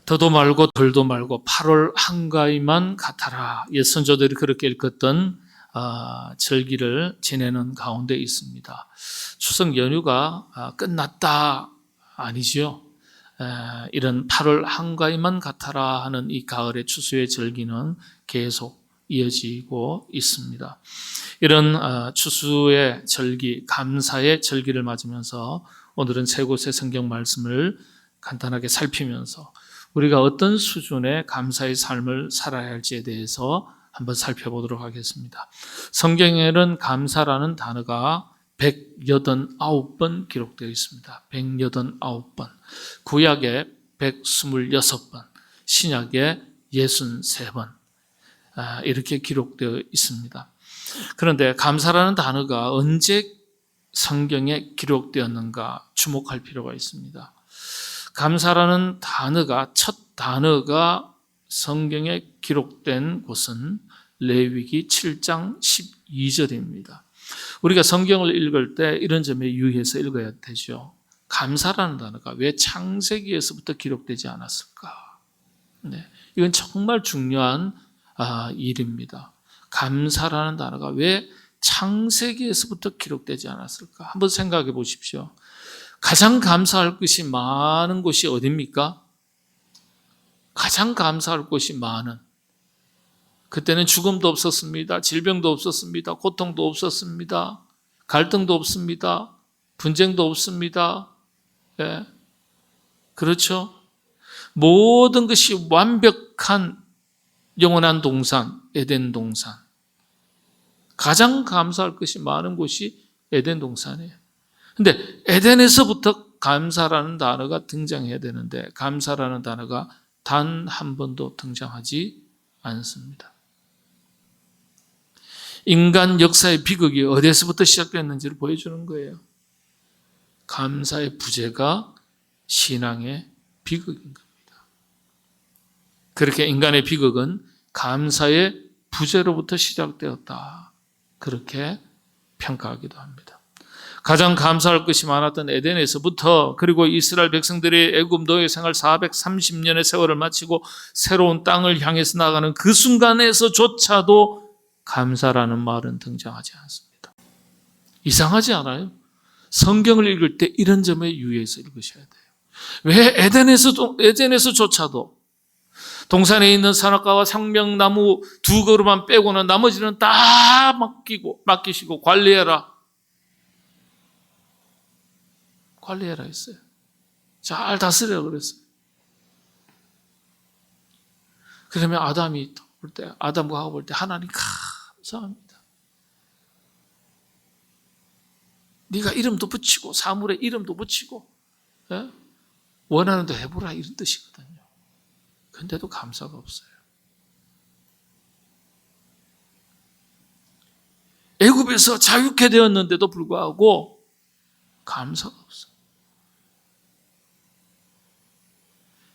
더도 말고 덜도 말고 8월 한가위만 같아라. 옛 선조들이 그렇게 읽었던 절기를 지내는 가운데 있습니다. 추석 연휴가 끝났다 아니죠. 이런 8월 한가위만 같아라 하는 이 가을의 추수의 절기는 계속 이어지고 있습니다. 이런 추수의 절기, 감사의 절기를 맞으면서 오늘은 세 곳의 성경 말씀을 간단하게 살피면서 우리가 어떤 수준의 감사의 삶을 살아야 할지에 대해서 한번 살펴보도록 하겠습니다. 성경에는 감사라는 단어가 189번 기록되어 있습니다. 189번. 구약에 126번, 신약에 63번. 이렇게 기록되어 있습니다. 그런데 감사라는 단어가 언제 성경에 기록되었는가 주목할 필요가 있습니다. 감사라는 단어가, 첫 단어가 성경에 기록된 곳은 레위기 7장 12절입니다. 우리가 성경을 읽을 때 이런 점에 유의해서 읽어야 되죠. 감사라는 단어가 왜 창세기에서부터 기록되지 않았을까? 네, 이건 정말 중요한 일입니다. 감사라는 단어가 왜 창세기에서부터 기록되지 않았을까? 한번 생각해 보십시오. 가장 감사할 것이 많은 곳이 어디입니까? 가장 감사할 것이 많은. 그때는 죽음도 없었습니다. 질병도 없었습니다. 고통도 없었습니다. 갈등도 없습니다. 분쟁도 없습니다. 예. 그렇죠? 모든 것이 완벽한 영원한 동산, 에덴 동산. 가장 감사할 것이 많은 곳이 에덴 동산이에요. 근데 에덴에서부터 감사라는 단어가 등장해야 되는데 감사라는 단어가 단 한 번도 등장하지 않습니다. 인간 역사의 비극이 어디에서부터 시작됐는지를 보여주는 거예요. 감사의 부재가 신앙의 비극인 겁니다. 그렇게 인간의 비극은 감사의 부재로부터 시작되었다. 그렇게 평가하기도 합니다. 가장 감사할 것이 많았던 에덴에서부터 그리고 이스라엘 백성들의 애굽 노예 생활 430년의 세월을 마치고 새로운 땅을 향해서 나가는 그 순간에서조차도 감사라는 말은 등장하지 않습니다. 이상하지 않아요? 성경을 읽을 때 이런 점에 유의해서 읽으셔야 돼요. 왜 에덴에서조차도 동산에 있는 선악과와 생명나무 2그루만 빼고는 나머지는 다 맡기시고 관리해라 했어요. 잘 다스려 그랬어요. 그러면 아담이 볼 때, 아담과 하와 볼 때 하나님 감사합니다. 네가 이름도 붙이고 사물에 이름도 붙이고 원하는 대로 해보라 이런 뜻이거든요. 근데도 감사가 없어요. 애굽에서 자유케 되었는데도 불구하고 감사가 없어요.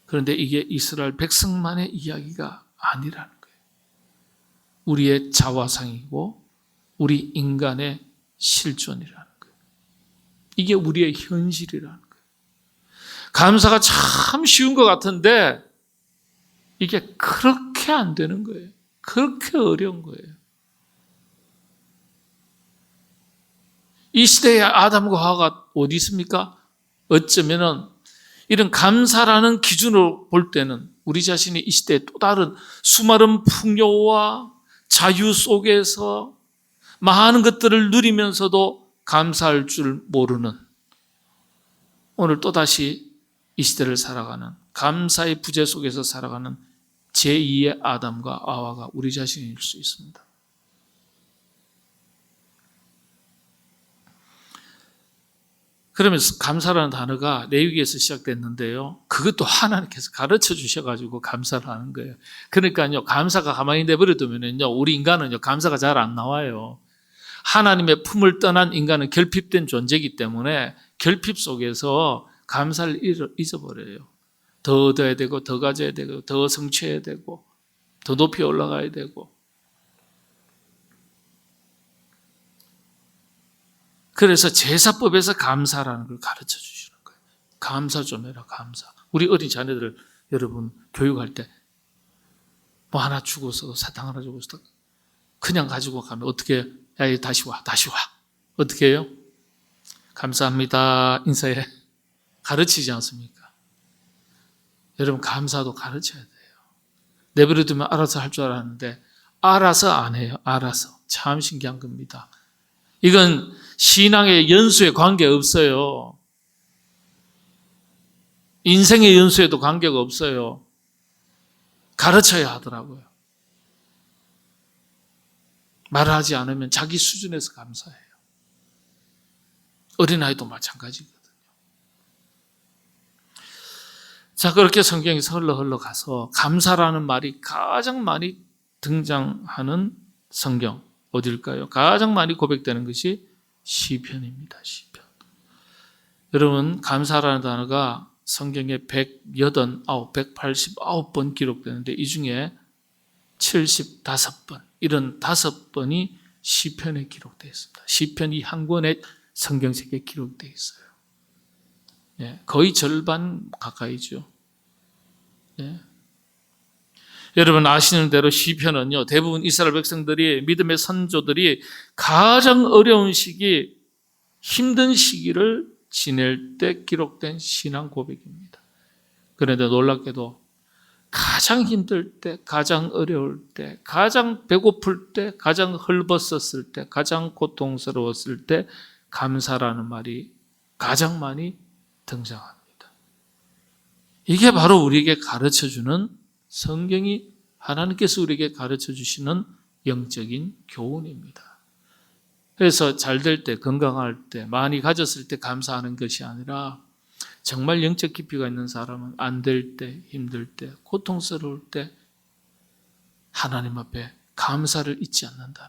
그런데 이게 이스라엘 백성만의 이야기가 아니라는 거예요. 우리의 자화상이고 우리 인간의 실존이라는 거예요. 이게 우리의 현실이라는 거예요. 감사가 참 쉬운 것 같은데 이게 그렇게 안 되는 거예요. 그렇게 어려운 거예요. 이 시대의 아담과 하와가 어디 있습니까? 어쩌면은 이런 감사라는 기준으로 볼 때는 우리 자신이 이 시대의 또 다른 수많은 풍요와 자유 속에서 많은 것들을 누리면서도 감사할 줄 모르는 오늘 또다시 이 시대를 살아가는 감사의 부재 속에서 살아가는 제2의 아담과 하와가 우리 자신일 수 있습니다. 그러면서 감사라는 단어가 레위기에서 시작됐는데요. 그것도 하나님께서 가르쳐 주셔가지고 감사를 하는 거예요. 그러니까요, 감사가 가만히 내버려두면요, 우리 인간은요, 감사가 잘 안 나와요. 하나님의 품을 떠난 인간은 결핍된 존재이기 때문에 결핍 속에서 감사를 잊어버려요. 더 얻어야 되고, 더 가져야 되고, 더 성취해야 되고, 더 높이 올라가야 되고. 그래서 제사법에서 감사라는 걸 가르쳐 주시는 거예요. 감사 좀 해라, 감사. 우리 어린 자녀들을 여러분 교육할 때 뭐 하나 주고서 사탕 하나 주고서 그냥 가지고 가면 어떻게 해요? 야, 다시 와. 어떻게 해요? 감사합니다. 인사해. 가르치지 않습니까? 여러분 감사도 가르쳐야 돼요. 내버려두면 알아서 할 줄 알았는데 알아서 안 해요. 알아서. 참 신기한 겁니다. 이건 신앙의 연수에 관계없어요. 인생의 연수에도 관계가 없어요. 가르쳐야 하더라고요. 말하지 않으면 자기 수준에서 감사해요. 어린아이도 마찬가지거든요. 자, 그렇게 성경에서 흘러가서 감사라는 말이 가장 많이 등장하는 성경 어딜까요? 가장 많이 고백되는 것이 시편입니다. 시편. 여러분 감사라는 단어가 성경에 189번 기록되는데 이 중에 75번, 이런 5번이 시편에 기록되어 있습니다. 시편이 한 권의 성경책에 기록되어 있어요. 예, 거의 절반 가까이죠. 예. 여러분 아시는 대로 시편은요, 대부분 이스라엘 백성들이, 믿음의 선조들이 가장 어려운 시기, 힘든 시기를 지낼 때 기록된 신앙 고백입니다. 그런데 놀랍게도 가장 힘들 때, 가장 어려울 때, 가장 배고플 때, 가장 헐벗었을 때, 가장 고통스러웠을 때 감사라는 말이 가장 많이 등장합니다. 이게 바로 우리에게 가르쳐주는, 성경이 하나님께서 우리에게 가르쳐주시는 영적인 교훈입니다. 그래서 잘 될 때, 건강할 때, 많이 가졌을 때 감사하는 것이 아니라 정말 영적 깊이가 있는 사람은 안 될 때, 힘들 때, 고통스러울 때 하나님 앞에 감사를 잊지 않는다는 거예요.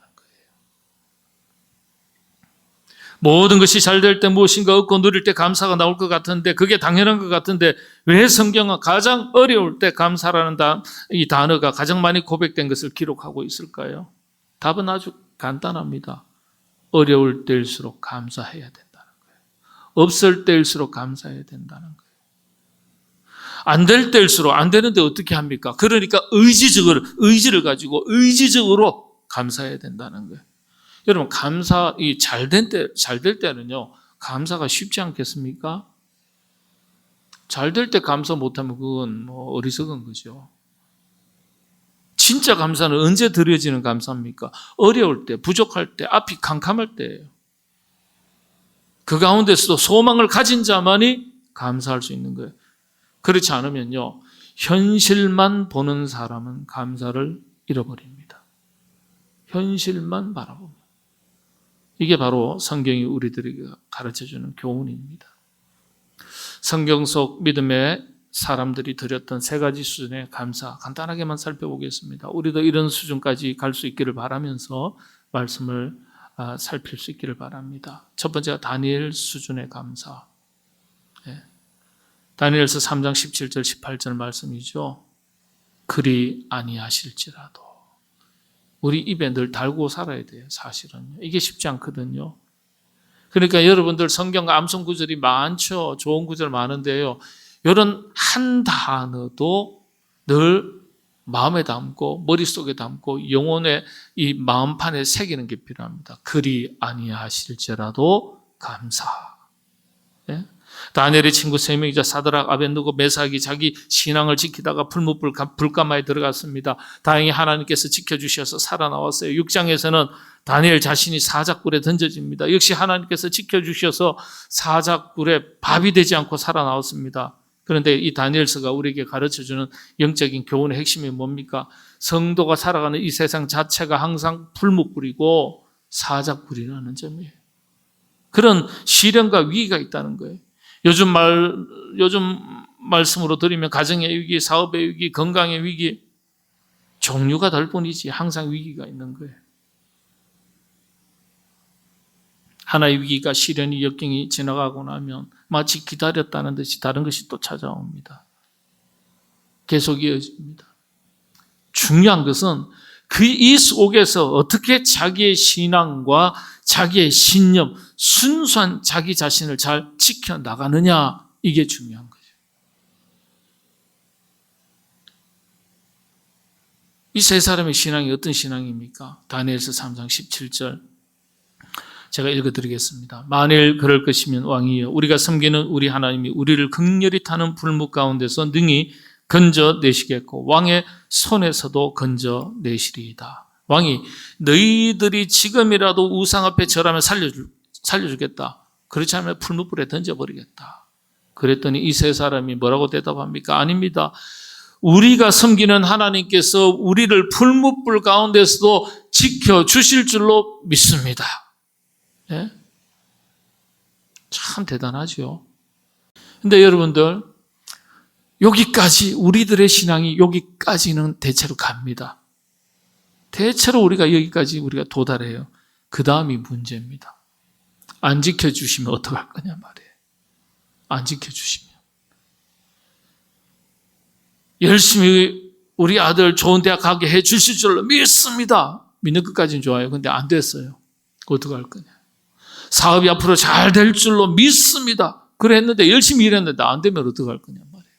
모든 것이 잘 될 때, 무엇인가 얻고 누릴 때 감사가 나올 것 같은데, 그게 당연한 것 같은데 왜 성경은 가장 어려울 때 감사라는 이 단어가 가장 많이 고백된 것을 기록하고 있을까요? 답은 아주 간단합니다. 어려울 때일수록 감사해야 된다는 거예요. 없을 때일수록 감사해야 된다는 거예요. 안 될 때일수록, 안 되는데 어떻게 합니까? 그러니까 의지를 가지고 의지적으로 감사해야 된다는 거예요. 여러분 잘 될 때는요, 감사가 쉽지 않겠습니까? 잘 될 때 감사 못하면 그건 뭐 어리석은 거죠. 진짜 감사는 언제 드려지는 감사입니까? 어려울 때, 부족할 때, 앞이 캄캄할 때예요. 그 가운데서도 소망을 가진 자만이 감사할 수 있는 거예요. 그렇지 않으면요, 현실만 보는 사람은 감사를 잃어버립니다. 현실만 바라보면. 이게 바로 성경이 우리들에게 가르쳐주는 교훈입니다. 성경 속 믿음의 사람들이 드렸던 3가지 수준의 감사, 간단하게만 살펴보겠습니다. 우리도 이런 수준까지 갈 수 있기를 바라면서 말씀을 살필 수 있기를 바랍니다. 첫 번째가 다니엘 수준의 감사. 다니엘서 3장 17절 18절 말씀이죠. 그리 아니하실지라도. 우리 입에 늘 달고 살아야 돼요. 사실은요. 이게 쉽지 않거든요. 그러니까 여러분들 성경 암송 구절이 많죠. 좋은 구절 많은데요. 이런 한 단어도 늘 마음에 담고 머릿속에 담고 영혼의 이 마음판에 새기는 게 필요합니다. 그리 아니하실지라도 감사. 네? 다니엘의 친구 3명이자 사드락, 아벳느고, 메삭이 자기 신앙을 지키다가 불가마에 들어갔습니다. 다행히 하나님께서 지켜주셔서 살아나왔어요. 6장에서는 다니엘 자신이 사자굴에 던져집니다. 역시 하나님께서 지켜주셔서 사자굴에 밥이 되지 않고 살아나왔습니다. 그런데 이 다니엘서가 우리에게 가르쳐주는 영적인 교훈의 핵심이 뭡니까? 성도가 살아가는 이 세상 자체가 항상 풀무불이고 사자굴이라는 점이에요. 그런 시련과 위기가 있다는 거예요. 요즘 말씀으로 드리면 가정의 위기, 사업의 위기, 건강의 위기, 종류가 다를 뿐이지 항상 위기가 있는 거예요. 하나의 위기가, 시련이, 역경이 지나가고 나면 마치 기다렸다는 듯이 다른 것이 또 찾아옵니다. 계속 이어집니다. 중요한 것은 이 속에서 어떻게 자기의 신앙과 자기의 신념, 순수한 자기 자신을 잘 지켜나가느냐, 이게 중요한 거죠. 이 세 사람의 신앙이 어떤 신앙입니까? 다니엘서 3장 17절 제가 읽어드리겠습니다. 만일 그럴 것이면 왕이여 우리가 섬기는 우리 하나님이 우리를 극렬히 타는 불목 가운데서 능히 건져내시겠고 왕의 손에서도 건져내시리이다. 왕이 너희들이 지금이라도 우상 앞에 절하면 살려주겠다. 그렇지 않으면 풀무불에 던져버리겠다. 그랬더니 이 세 사람이 뭐라고 대답합니까? 아닙니다. 우리가 섬기는 하나님께서 우리를 풀무불 가운데서도 지켜주실 줄로 믿습니다. 네? 참 대단하죠. 근데 여러분들 여기까지 우리들의 신앙이 여기까지는 대체로 갑니다. 대체로 우리가 여기까지 우리가 도달해요. 그 다음이 문제입니다. 안 지켜주시면 어떡할 거냐 말이에요. 안 지켜주시면. 열심히 우리 아들 좋은 대학 가게 해 주실 줄로 믿습니다. 믿는 것까지는 좋아요. 근데 안 됐어요. 어떡할 거냐. 사업이 앞으로 잘 될 줄로 믿습니다. 그랬는데 열심히 일했는데 안 되면 어떡할 거냐 말이에요.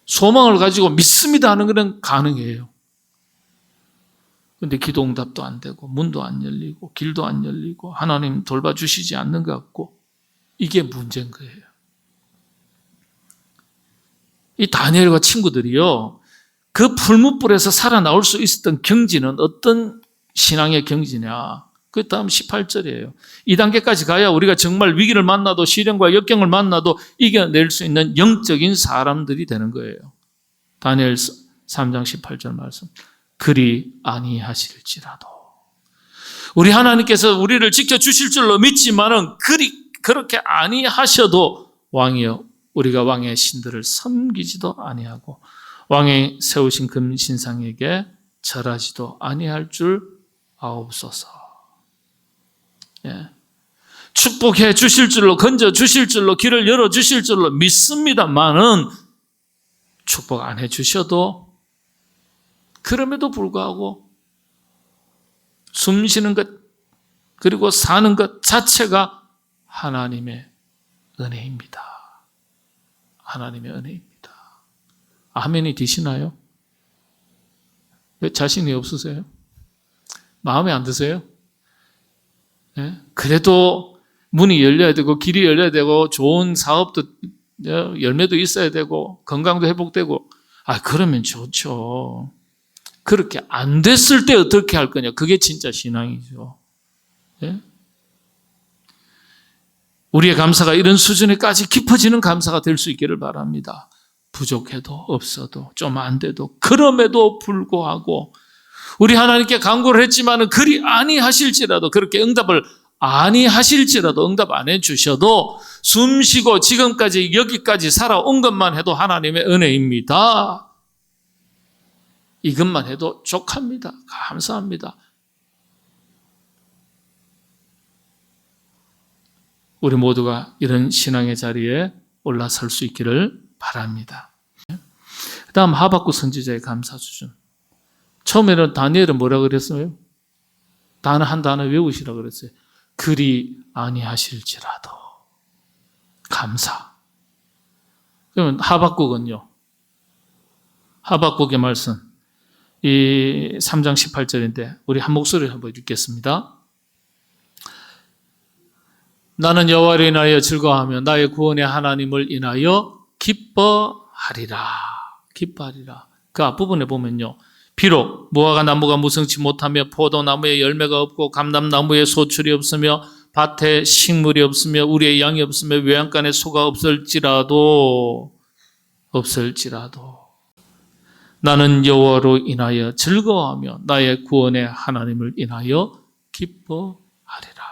소망을 가지고 믿습니다 하는 것은 가능해요. 근데 기도 응답도 안 되고 문도 안 열리고 길도 안 열리고 하나님 돌봐주시지 않는 것 같고 이게 문제인 거예요. 이 다니엘과 친구들이요. 그 풀무불에서 살아나올 수 있었던 경지는 어떤 신앙의 경지냐. 그 다음 18절이에요. 이 단계까지 가야 우리가 정말 위기를 만나도 시련과 역경을 만나도 이겨낼 수 있는 영적인 사람들이 되는 거예요. 다니엘 3장 18절 말씀. 그리 아니하실지라도. 우리 하나님께서 우리를 지켜주실 줄로 믿지만은 그렇게 아니하셔도 왕이여 우리가 왕의 신들을 섬기지도 아니하고 왕의 세우신 금신상에게 절하지도 아니할 줄 아옵소서. 예. 축복해 주실 줄로 건져 주실 줄로 길을 열어 주실 줄로 믿습니다만은 축복 안 해 주셔도 그럼에도 불구하고 숨 쉬는 것 그리고 사는 것 자체가 하나님의 은혜입니다. 하나님의 은혜입니다. 아멘이 되시나요? 왜 자신이 없으세요? 마음에 안 드세요? 네? 그래도 문이 열려야 되고 길이 열려야 되고 좋은 사업도 열매도 있어야 되고 건강도 회복되고 그러면 좋죠. 그렇게 안 됐을 때 어떻게 할 거냐. 그게 진짜 신앙이죠. 네? 우리의 감사가 이런 수준에까지 깊어지는 감사가 될 수 있기를 바랍니다. 부족해도 없어도 좀 안 돼도 그럼에도 불구하고 우리 하나님께 간구를 했지만은 그리 아니하실지라도 그렇게 응답을 아니하실지라도 응답 안 해주셔도 숨 쉬고 지금까지 여기까지 살아온 것만 해도 하나님의 은혜입니다. 이것만 해도 족합니다. 감사합니다. 우리 모두가 이런 신앙의 자리에 올라설 수 있기를 바랍니다. 그 다음 하박국 선지자의 감사 수준. 처음에는 다니엘은 뭐라고 그랬어요? 한 단어 외우시라고 그랬어요. 그리 아니하실지라도. 감사. 그러면 하박국은요. 하박국의 말씀. 이 3장 18절인데 우리 한 목소리를 한번 읽겠습니다. 나는 여호와를 인하여 즐거워하며 나의 구원의 하나님을 인하여 기뻐하리라. 기뻐하리라. 그 앞부분에 보면요. 비록 무화과 나무가 무성치 못하며 포도나무에 열매가 없고 감람나무에 소출이 없으며 밭에 식물이 없으며 우리의 양이 없으며 외양간에 소가 없을지라도 나는 여호와로 인하여 즐거워하며 나의 구원의 하나님을 인하여 기뻐하리라.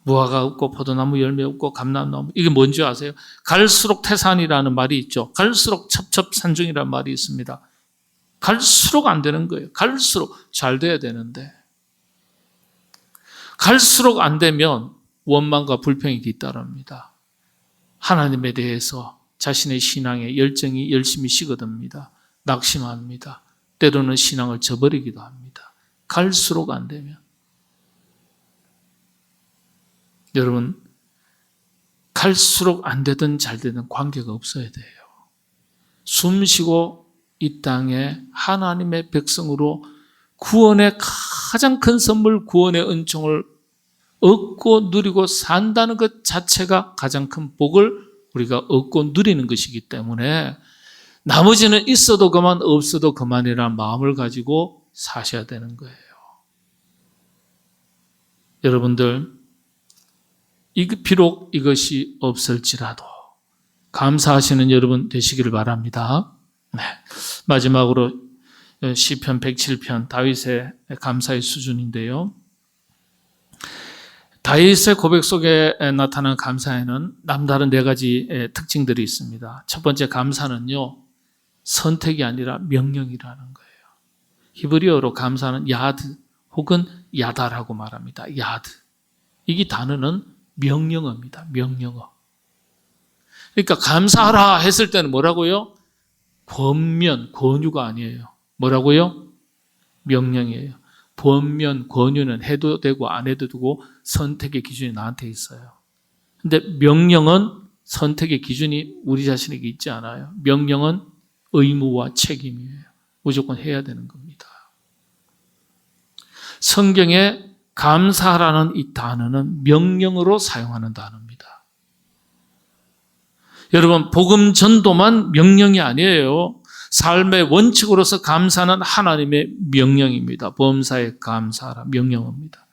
무화과 없고 포도나무 열매 없고 감람나무 이게 뭔지 아세요? 갈수록 태산이라는 말이 있죠. 갈수록 첩첩산중이라는 말이 있습니다. 갈수록 안 되는 거예요. 갈수록 잘 돼야 되는데 갈수록 안 되면 원망과 불평이 뒤따릅니다. 하나님에 대해서 자신의 신앙에 열정이 열심히 식어듭니다. 낙심합니다. 때로는 신앙을 저버리기도 합니다. 갈수록 안 되면. 여러분, 갈수록 안 되든 잘 되든 관계가 없어야 돼요. 숨 쉬고 이 땅에 하나님의 백성으로 구원의 가장 큰 선물, 구원의 은총을 얻고 누리고 산다는 것 자체가 가장 큰 복을 우리가 얻고 누리는 것이기 때문에 나머지는 있어도 그만 없어도 그만이라는 마음을 가지고 사셔야 되는 거예요. 여러분들, 비록 이것이 없을지라도 감사하시는 여러분 되시기를 바랍니다. 네. 마지막으로 시편 107편 다윗의 감사의 수준인데요. 다윗의 고백 속에 나타나는 감사에는 남다른 4가지 특징들이 있습니다. 첫 번째 감사는요, 선택이 아니라 명령이라는 거예요. 히브리어로 감사는 야드 혹은 야다라고 말합니다. 야드. 이 단어는 명령어입니다. 명령어. 그러니까 감사하라 했을 때는 뭐라고요? 권면, 권유가 아니에요. 뭐라고요? 명령이에요. 권면, 권유는 해도 되고 안 해도 되고 선택의 기준이 나한테 있어요. 근데 명령은 선택의 기준이 우리 자신에게 있지 않아요. 명령은 의무와 책임이에요. 무조건 해야 되는 겁니다. 성경에 감사라는 이 단어는 명령으로 사용하는 단어입니다. 여러분, 복음 전도만 명령이 아니에요. 삶의 원칙으로서 감사는 하나님의 명령입니다. 범사에 감사하라 명령입니다.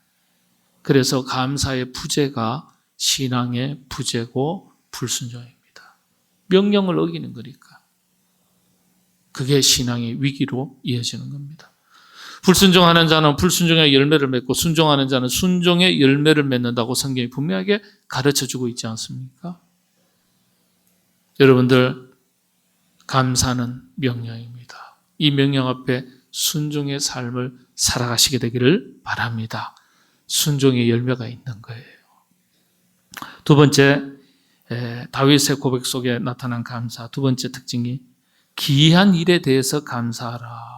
그래서 감사의 부재가 신앙의 부재고 불순종입니다. 명령을 어기는 거니까. 그게 신앙의 위기로 이어지는 겁니다. 불순종하는 자는 불순종의 열매를 맺고 순종하는 자는 순종의 열매를 맺는다고 성경이 분명하게 가르쳐주고 있지 않습니까? 여러분들, 감사는 명령입니다. 이 명령 앞에 순종의 삶을 살아가시게 되기를 바랍니다. 순종의 열매가 있는 거예요. 두 번째, 다윗의 고백 속에 나타난 감사. 두 번째 특징이 기이한 일에 대해서 감사하라.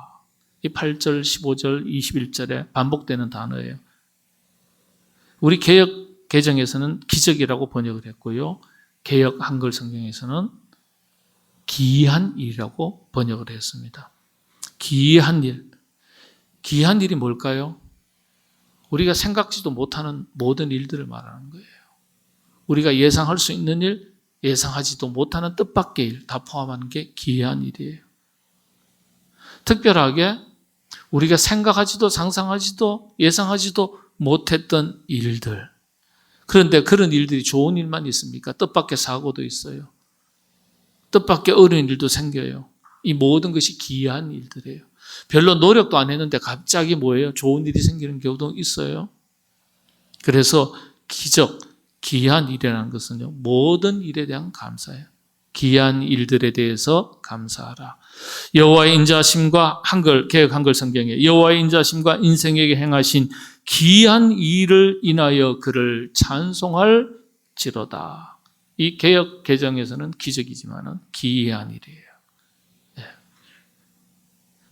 이 8절, 15절, 21절에 반복되는 단어예요. 우리 개역 개정에서는 기적이라고 번역을 했고요. 개역 한글 성경에서는 기이한 일이라고 번역을 했습니다. 기이한 일. 기이한 일이 뭘까요? 우리가 생각지도 못하는 모든 일들을 말하는 거예요. 우리가 예상할 수 있는 일, 예상하지도 못하는 뜻밖의 일, 다 포함하는 게 기이한 일이에요. 특별하게 우리가 생각하지도 상상하지도 예상하지도 못했던 일들. 그런데 그런 일들이 좋은 일만 있습니까? 뜻밖의 사고도 있어요. 뜻밖의 어려운 일도 생겨요. 이 모든 것이 기이한 일들이에요. 별로 노력도 안 했는데 갑자기 뭐예요? 좋은 일이 생기는 경우도 있어요. 그래서 기적, 기이한 일이라는 것은요, 모든 일에 대한 감사예요. 기이한 일들에 대해서 감사하라. 여호와의 인자하심과 개역 한글 성경에 여호와의 인자하심과 인생에게 행하신 기이한 일을 인하여 그를 찬송할지로다. 이 개역 개정에서는 기적이지만은 기이한 일이에요. 네.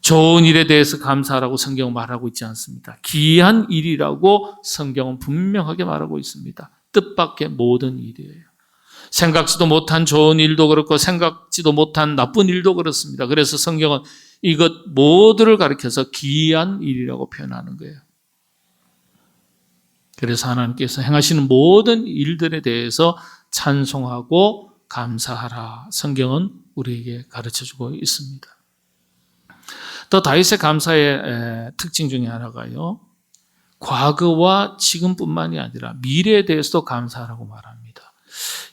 좋은 일에 대해서 감사하라고 성경은 말하고 있지 않습니다. 기이한 일이라고 성경은 분명하게 말하고 있습니다. 뜻밖의 모든 일이에요. 생각지도 못한 좋은 일도 그렇고 생각지도 못한 나쁜 일도 그렇습니다. 그래서 성경은 이것 모두를 가리켜서 기이한 일이라고 표현하는 거예요. 그래서 하나님께서 행하시는 모든 일들에 대해서 찬송하고 감사하라. 성경은 우리에게 가르쳐주고 있습니다. 또 다윗의 감사의 특징 중에 하나가요, 과거와 지금뿐만이 아니라 미래에 대해서도 감사하라고 말합니다.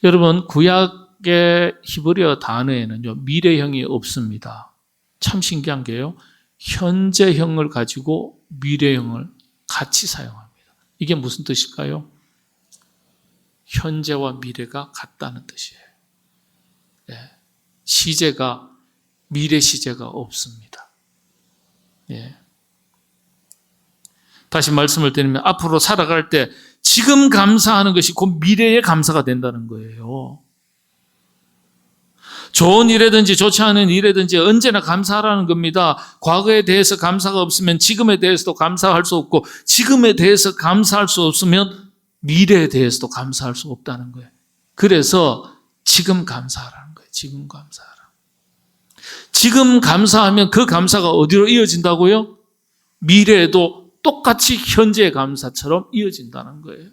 여러분, 구약의 히브리어 단어에는요, 미래형이 없습니다. 참 신기한 게요, 현재형을 가지고 미래형을 같이 사용합니다. 이게 무슨 뜻일까요? 현재와 미래가 같다는 뜻이에요. 예. 시제가, 미래 시제가 없습니다. 예. 다시 말씀을 드리면 앞으로 살아갈 때 지금 감사하는 것이 곧 미래의 감사가 된다는 거예요. 좋은 일이든지 좋지 않은 일이든지 언제나 감사하라는 겁니다. 과거에 대해서 감사가 없으면 지금에 대해서도 감사할 수 없고, 지금에 대해서 감사할 수 없으면 미래에 대해서도 감사할 수 없다는 거예요. 그래서 지금 감사하라는 거예요. 지금 감사하라. 지금 감사하면 그 감사가 어디로 이어진다고요? 미래에도 똑같이 현재의 감사처럼 이어진다는 거예요.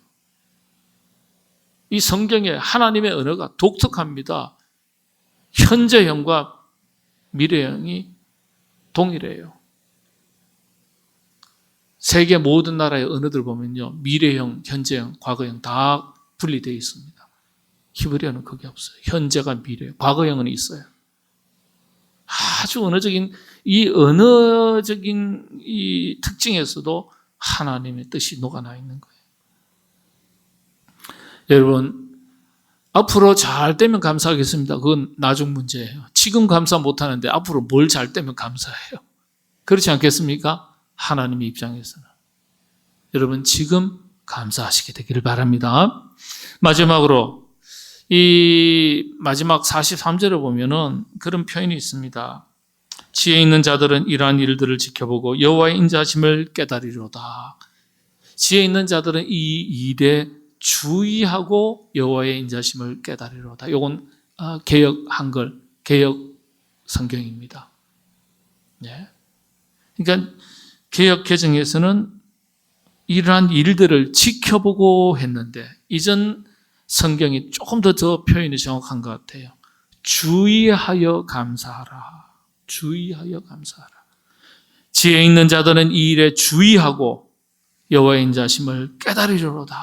이 성경에 하나님의 언어가 독특합니다. 현재형과 미래형이 동일해요. 세계 모든 나라의 언어들 보면요, 미래형, 현재형, 과거형 다 분리되어 있습니다. 히브리어는 그게 없어요. 현재가 미래, 과거형은 있어요. 아주 언어적인 이 특징에서도 하나님의 뜻이 녹아나 있는 거예요. 여러분, 앞으로 잘 되면 감사하겠습니다. 그건 나중 문제예요. 지금 감사 못하는데 앞으로 뭘 잘 되면 감사해요. 그렇지 않겠습니까? 하나님의 입장에서는. 여러분, 지금 감사하시게 되기를 바랍니다. 마지막으로 이 마지막 43절을 보면은 그런 표현이 있습니다. 지혜 있는 자들은 이러한 일들을 지켜보고 여호와의 인자하심을 깨달으리로다. 지혜 있는 자들은 이 일에 주의하고 여호와의 인자하심을 깨달으리로다. 이건 개역 한글, 개역 성경입니다. 네. 그러니까 개역 개정에서는 이러한 일들을 지켜보고 했는데 이전 성경이 조금 더 표현이 정확한 것 같아요. 주의하여 감사하라. 주의하여 감사하라. 지혜 있는 자들은 이 일에 주의하고 여호와의 인자하심을 깨달으리로다.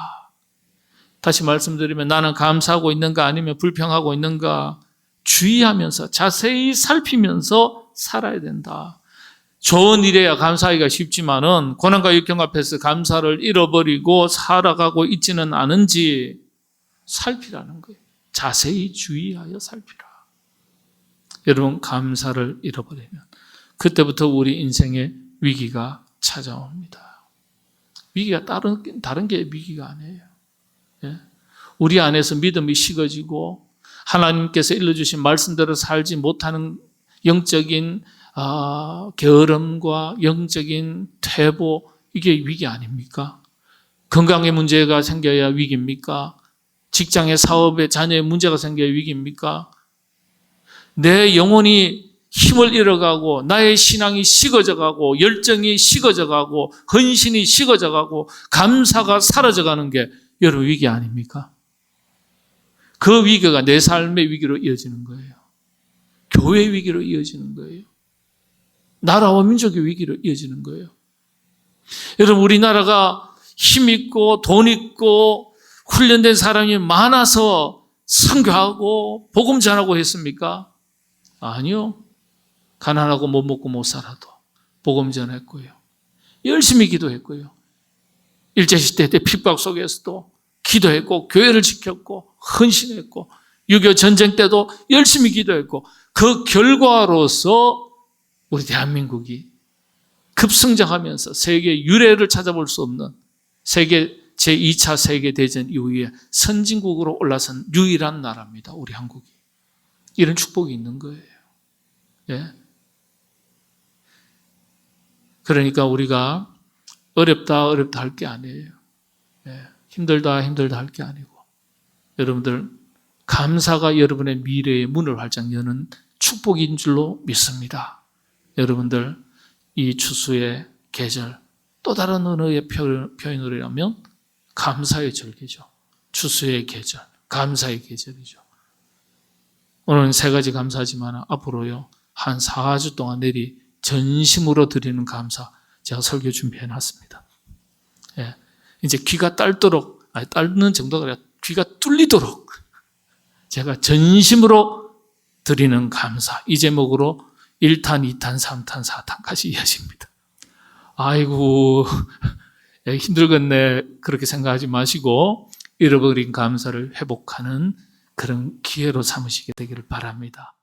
다시 말씀드리면 나는 감사하고 있는가 아니면 불평하고 있는가 주의하면서 자세히 살피면서 살아야 된다. 좋은 일에야 감사하기가 쉽지만은 고난과 역경 앞에서 감사를 잃어버리고 살아가고 있지는 않은지 살피라는 거예요. 자세히 주의하여 살피라. 여러분, 감사를 잃어버리면 그때부터 우리 인생에 위기가 찾아옵니다. 위기가 다른 게 위기가 아니에요. 예? 우리 안에서 믿음이 식어지고 하나님께서 일러주신 말씀대로 살지 못하는 영적인 게으름과 영적인 퇴보, 이게 위기 아닙니까? 건강에 문제가 생겨야 위기입니까? 직장의 사업에 자녀의 문제가 생겨야 위기입니까? 내 영혼이 힘을 잃어가고 나의 신앙이 식어져가고 열정이 식어져가고 헌신이 식어져가고 감사가 사라져가는 게 여러분 위기 아닙니까? 그 위기가 내 삶의 위기로 이어지는 거예요. 교회의 위기로 이어지는 거예요. 나라와 민족의 위기로 이어지는 거예요. 여러분, 우리나라가 힘 있고 돈 있고 훈련된 사람이 많아서 선교하고 복음 전하고 했습니까? 아니요. 가난하고 못 먹고 못 살아도 복음 전했고요. 열심히 기도했고요. 일제시대 때 핍박 속에서도 기도했고 교회를 지켰고 헌신했고 6.25 전쟁 때도 열심히 기도했고 그 결과로서 우리 대한민국이 급성장하면서 세계 유례를 찾아볼 수 없는 세계 제2차 세계대전 이후에 선진국으로 올라선 유일한 나라입니다. 우리 한국이. 이런 축복이 있는 거예요. 예. 그러니까 우리가 어렵다 할 게 아니에요. 예. 힘들다 할 게 아니고 여러분들 감사가 여러분의 미래의 문을 활짝 여는 축복인 줄로 믿습니다. 여러분들 이 추수의 계절 또 다른 언어의 표현으로 하면 감사의 절기죠. 추수의 계절, 감사의 계절이죠. 오늘은 3가지 감사지만 앞으로요 한 4주 동안 내리 전심으로 드리는 감사 제가 설교 준비해 놨습니다. 예. 이제 귀가 딸는 정도가 아니라 귀가 뚫리도록 제가 전심으로 드리는 감사 이 제목으로 1탄, 2탄, 3탄, 4탄까지 이어집니다. 아이고 힘들겠네 그렇게 생각하지 마시고 잃어버린 감사를 회복하는 그런 기회로 삼으시게 되기를 바랍니다.